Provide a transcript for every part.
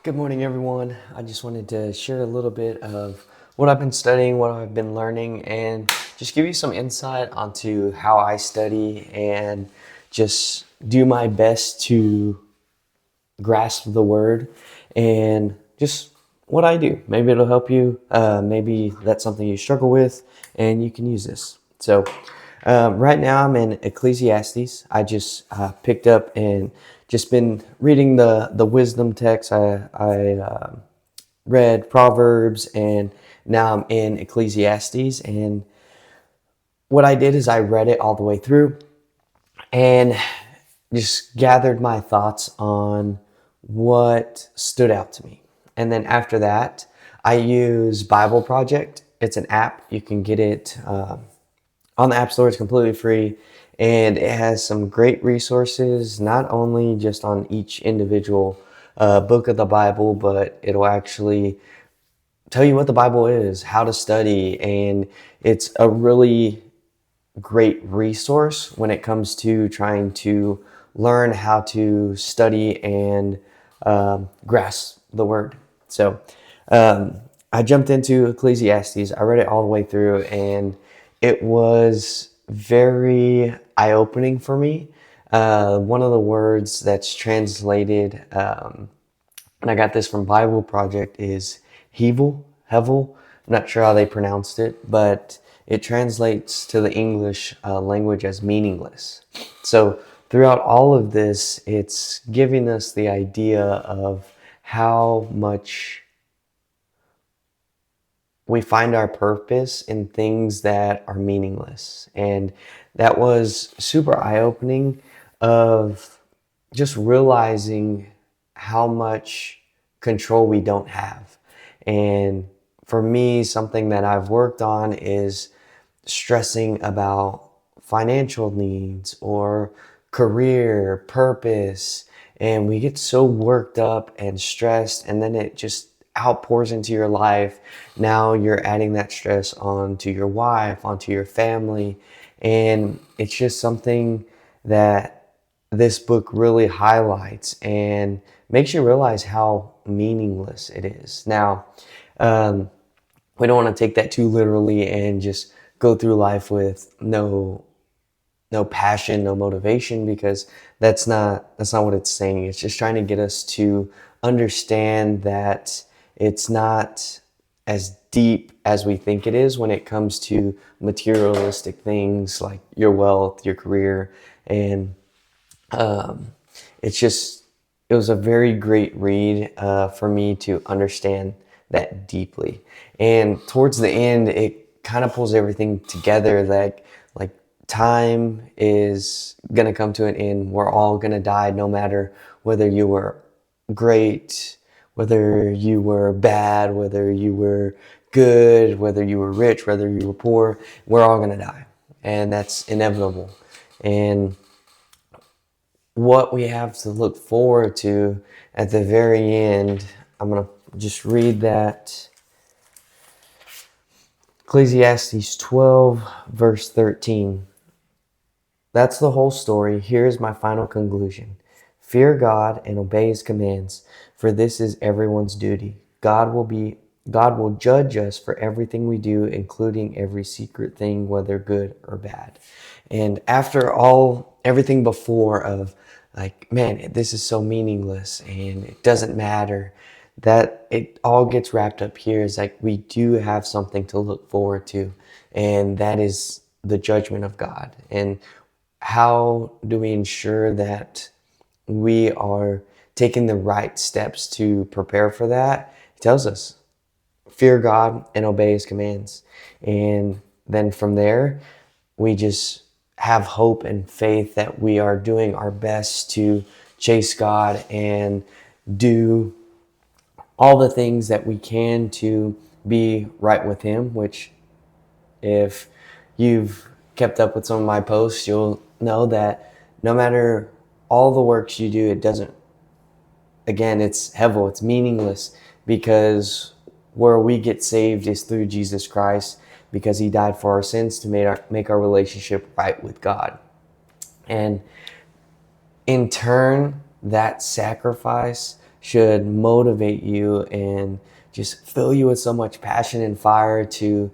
Good morning, everyone. I just wanted to share a little bit of what I've been studying, what I've been learning, and just give you some insight onto how I study and just do my best to grasp the word and just what I do. Maybe it'll help you. Maybe that's something you struggle with and you can use this. Right now I'm in Ecclesiastes. I just picked up and just been reading the wisdom text. I read Proverbs and now I'm in Ecclesiastes. And what I did is I read it all the way through and just gathered my thoughts on what stood out to me. And then after that, I use Bible Project. It's an app. You can get it on the App Store. It's completely free. And it has some great resources, not only just on each individual book of the Bible, but it'll actually tell you what the Bible is, how to study. And it's a really great resource when it comes to trying to learn how to study and grasp the word. So I jumped into Ecclesiastes. I read it all the way through, and it was very eye-opening for me. One of the words that's translated, and I got this from Bible Project, is Hevel. Hevel. I'm not sure how they pronounced it, but it translates to the English language as meaningless. So throughout all of this, it's giving us the idea of how much we find our purpose in things that are meaningless. And that was super eye-opening of just realizing how much control we don't have. And for me, something that I've worked on is stressing about financial needs or career, purpose, and we get so worked up and stressed, and then it just outpours into your life. Now you're adding that stress onto your wife, onto your family, and it's just something that this book really highlights and makes you realize how meaningless it is. Now, we don't want to take that too literally and just go through life with no passion, no motivation, because that's not what it's saying. It's just trying to get us to understand that it's not as deep as we think it is when it comes to materialistic things like your wealth, your career, and um, it's just it was a very great read for me to understand that deeply. And towards the end, it kind of pulls everything together. Like time is gonna come to an end. We're all gonna die, no matter whether you were great, whether you were bad, whether you were good, whether you were rich, whether you were poor. We're all gonna die, and that's inevitable. And what we have to look forward to at the very end, I'm going to just read that. Ecclesiastes 12, verse 13. That's the whole story. Here is my final conclusion. Fear God and obey his commands, for this is everyone's duty. God will judge us for everything we do, including every secret thing, whether good or bad. And after everything before of like, man, this is so meaningless and it doesn't matter, that it all gets wrapped up here is like, we do have something to look forward to, and that is the judgment of God. And how do we ensure that we are taking the right steps to prepare for that? He tells us, fear God and obey his commands. And then from there, we just have hope and faith that we are doing our best to chase God and do all the things that we can to be right with him, which if you've kept up with some of my posts, you'll know that no matter all the works you do, it doesn't, again, it's hevel, it's meaningless, because where we get saved is through Jesus Christ, because he died for our sins to make our relationship right with God. And in turn, that sacrifice should motivate you and just fill you with so much passion and fire to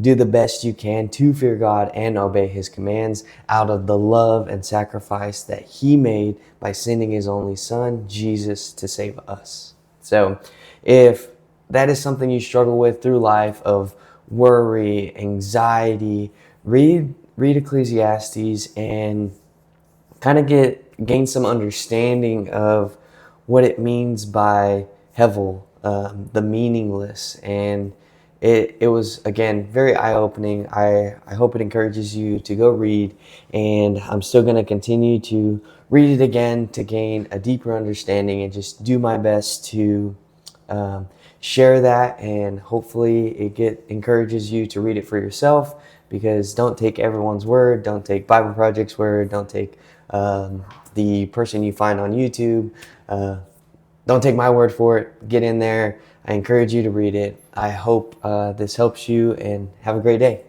do the best you can to fear God and obey his commands out of the love and sacrifice that he made by sending his only son, Jesus, to save us. So if that is something you struggle with through life of worry, anxiety, read Ecclesiastes and kind of gain some understanding of what it means by hevel, the meaningless. And it was, again, very eye-opening. I hope it encourages you to go read, and I'm still going to continue to read it again to gain a deeper understanding and just do my best to share that, and hopefully it encourages you to read it for yourself, because don't take everyone's word. Don't take Bible Project's word. Don't take the person you find on YouTube. Don't take my word for it. Get in there. I encourage you to read it. I hope this helps you, and have a great day.